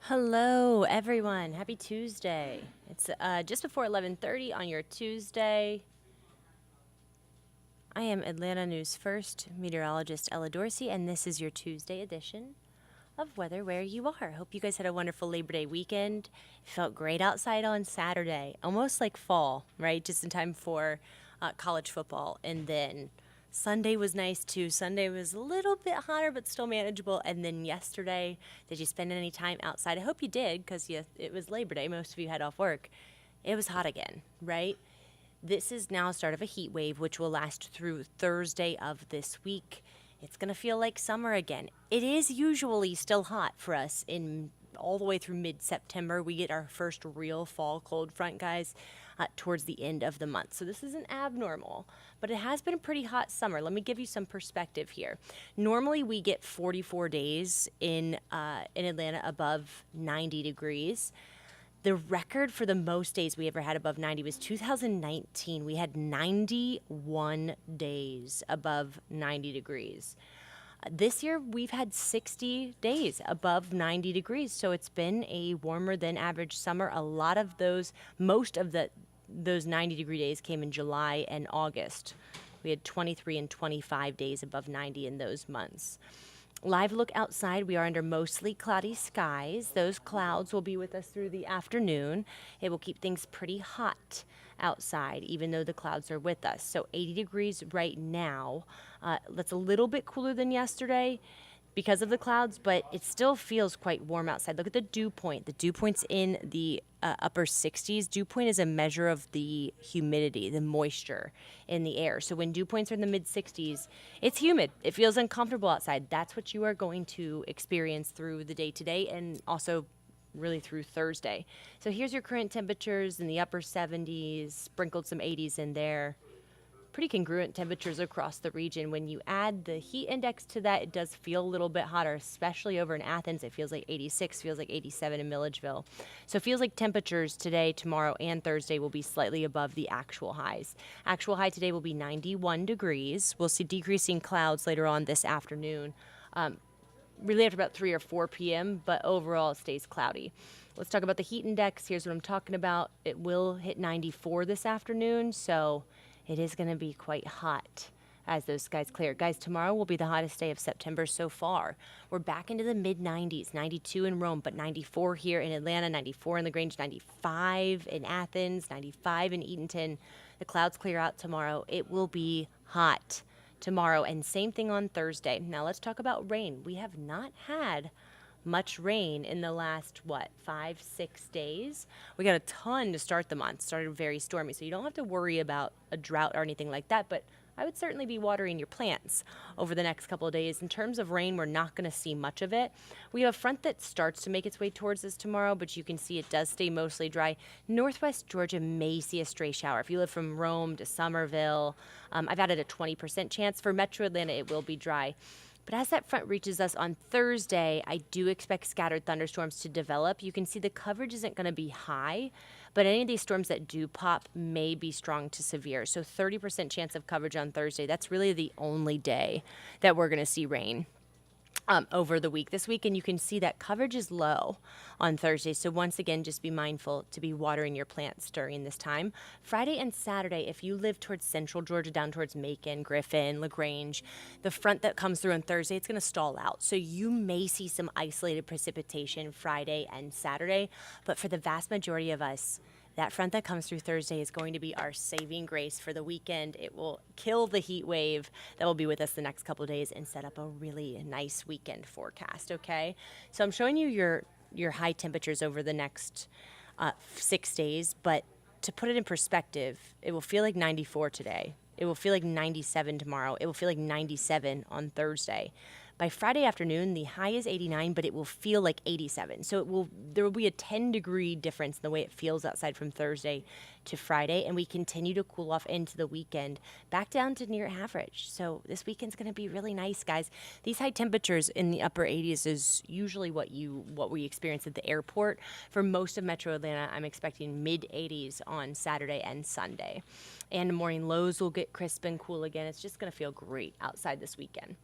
Hello, everyone. Happy Tuesday. It's just before 11:30 on your Tuesday. I am Atlanta News First meteorologist Ella Dorsey, and this is your Tuesday edition of Weather Where You Are. Hope you guys had a wonderful Labor Day weekend. It felt great outside on Saturday, almost like fall, right? Just in time for college football. And then Sunday was nice too. Sunday was a little bit hotter, but still manageable. And then yesterday, did you spend any time outside? I hope you did, because it was Labor Day. Most of you had off work. It was hot again, right? This is now start of a heat wave, which will last through Thursday of this week. It's going to feel like summer again. It is usually still hot for us in all the way through mid-September. We get our first real fall cold front, guys, towards the end of the month. So this isn't abnormal, but it has been a pretty hot summer. Let me give you some perspective here. Normally, we get 44 days in Atlanta above 90 degrees. The record for the most days we ever had above 90 was 2019. We had 91 days above 90 degrees. This year, we've had 60 days above 90 degrees, so it's been a warmer than average summer. Most of those 90-degree days came in July and August. We had 23 and 25 days above 90 in those months. Live look outside, we are under mostly cloudy skies. Those clouds will be with us through the afternoon. It will keep things pretty hot outside, even though the clouds are with us. So 80 degrees right now. That's a little bit cooler than yesterday because of the clouds, but it still feels quite warm outside. Look at the dew point. The dew point's in the upper 60s. Dew point is a measure of the humidity, the moisture in the air. So when dew points are in the mid 60s, it's humid. It feels uncomfortable outside. That's what you are going to experience through the day today and also really through Thursday. So here's your current temperatures in the upper 70s, sprinkled some 80s in there. Pretty congruent temperatures across the region. When you add the heat index to that, it does feel a little bit hotter, especially over in Athens. It feels like 86, feels like 87 in Milledgeville. So it feels like temperatures today, tomorrow, and Thursday will be slightly above the actual highs. Actual high today will be 91 degrees. We'll see decreasing clouds later on this afternoon, really after about 3 or 4 p.m., but overall it stays cloudy. Let's talk about the heat index. Here's what I'm talking about. It will hit 94 this afternoon, so it is going to be quite hot as those skies clear. Guys, tomorrow will be the hottest day of September so far. We're back into the mid-90s, 92 in Rome, but 94 here in Atlanta, 94 in LaGrange, 95 in Athens, 95 in Eatonton. The clouds clear out tomorrow. It will be hot tomorrow, and same thing on Thursday. Now let's talk about rain. We have not had much rain in the last, 5, 6 days. We got a ton to start the month. Started very stormy, so you don't have to worry about a drought or anything like that, but I would certainly be watering your plants over the next couple of days. In terms of rain, we're not going to see much of it. We have a front that starts to make its way towards us tomorrow, but you can see it does stay mostly dry. Northwest Georgia may see a stray shower. If you live from Rome to Somerville, I've added a 20% chance. For Metro Atlanta, it will be dry. But as that front reaches us on Thursday, I do expect scattered thunderstorms to develop. You can see the coverage isn't going to be high, but any of these storms that do pop may be strong to severe. So 30% chance of coverage on Thursday. That's really the only day that we're going to see rain over the week this week, and you can see that coverage is low on Thursday. So once again, just be mindful to be watering your plants during this time. Friday and Saturday, if you live towards central Georgia, down towards Macon, Griffin, LaGrange, the front that comes through on Thursday, it's going to stall out. So you may see some isolated precipitation Friday and Saturday, but for the vast majority of us, that front that comes through Thursday is going to be our saving grace for the weekend. It will kill the heat wave that will be with us the next couple of days and set up a really nice weekend forecast, okay? So I'm showing you your high temperatures over the next 6 days, but to put it in perspective, it will feel like 94 today. It will feel like 97 tomorrow. It will feel like 97 on Thursday. By Friday afternoon, the high is 89, but it will feel like 87. So there will be a 10-degree difference in the way it feels outside from Thursday to Friday, and we continue to cool off into the weekend, back down to near average. So this weekend's going to be really nice, guys. These high temperatures in the upper 80s is usually what we experience at the airport. For most of Metro Atlanta, I'm expecting mid-80s on Saturday and Sunday. And the morning lows will get crisp and cool again. It's just going to feel great outside this weekend.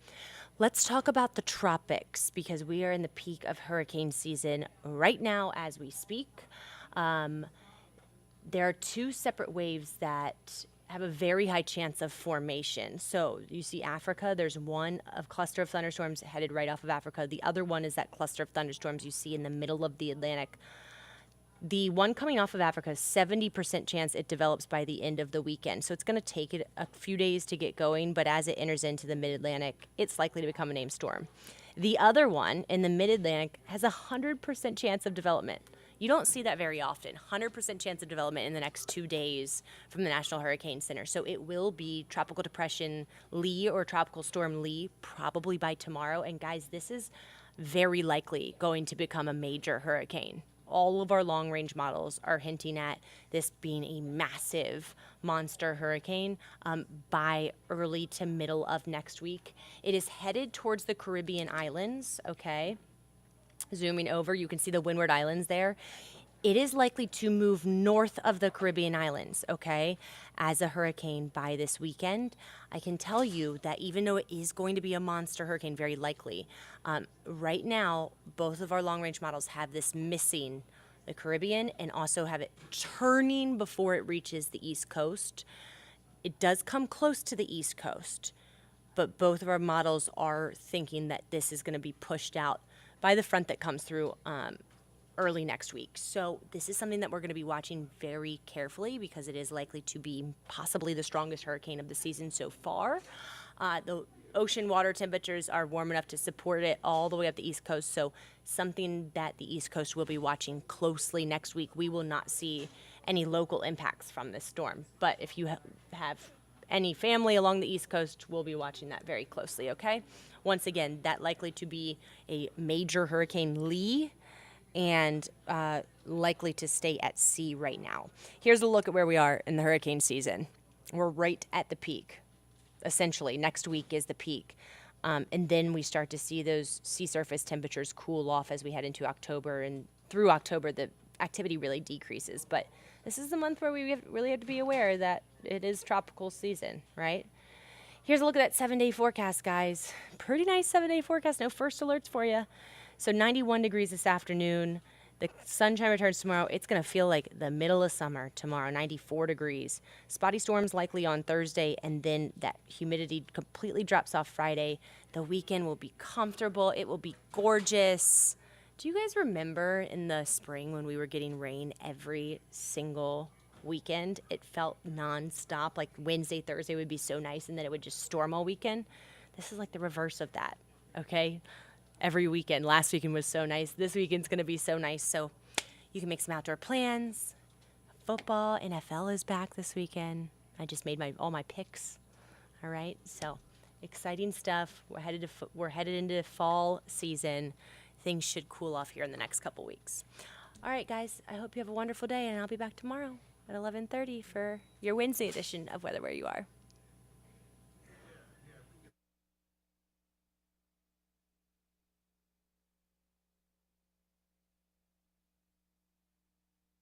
Let's talk about the tropics because we are in the peak of hurricane season right now as we speak. Um, there are two separate waves that have a very high chance of formation. So you see Africa, there's one of cluster of thunderstorms headed right off of Africa. The other one is that cluster of thunderstorms you see in the middle of the Atlantic. The one coming off of Africa, 70% chance it develops by the end of the weekend. So it's going to take it a few days to get going, but as it enters into the mid-Atlantic, it's likely to become a named storm. The other one in the mid-Atlantic has a 100% chance of development. You don't see that very often. 100% chance of development in the next 2 days from the National Hurricane Center. So it will be Tropical Depression Lee or Tropical Storm Lee probably by tomorrow. And guys, this is very likely going to become a major hurricane. All of our long-range models are hinting at this being a massive monster hurricane by early to middle of next week. It is headed towards the Caribbean islands, okay? Zooming over, you can see the Windward Islands there. It is likely to move north of the Caribbean islands, okay, as a hurricane by this weekend. I can tell you that even though it is going to be a monster hurricane, very likely, right now, both of our long-range models have this missing the Caribbean and also have it turning before it reaches the East Coast. It does come close to the East Coast, but both of our models are thinking that this is going to be pushed out by the front that comes through early next week. So this is something that we're going to be watching very carefully because it is likely to be possibly the strongest hurricane of the season so far. The ocean water temperatures are warm enough to support it all the way up the East Coast, so something that the East Coast will be watching closely next week. We will not see any local impacts from this storm, but if you have any family along the East Coast, we'll be watching that very closely, okay? Once again, that likely to be a major Hurricane Lee and likely to stay at sea right now. Here's a look at where we are in the hurricane season. We're right at the peak. Essentially, next week is the peak. And then we start to see those sea surface temperatures cool off as we head into October. And through October, the activity really decreases. But this is the month where we really have to be aware that it is tropical season, right? Here's a look at that 7-day forecast, guys. Pretty nice 7-day forecast. No first alerts for you. So 91 degrees this afternoon. The sunshine returns tomorrow. It's going to feel like the middle of summer tomorrow, 94 degrees. Spotty storms likely on Thursday, and then that humidity completely drops off Friday. The weekend will be comfortable. It will be gorgeous. Do you guys remember in the spring when we were getting rain every single weekend? It felt nonstop. Like Wednesday, Thursday would be so nice, and then it would just storm all weekend. This is like the reverse of that, okay? Every weekend. Last weekend was so nice. This weekend's going to be so nice. So you can make some outdoor plans. Football, NFL is back this weekend. I just made all my picks. All right. So exciting stuff. We're headed into fall season. Things should cool off here in the next couple weeks. All right, guys. I hope you have a wonderful day, and I'll be back tomorrow at 11:30 for your Wednesday edition of Weather Where You Are.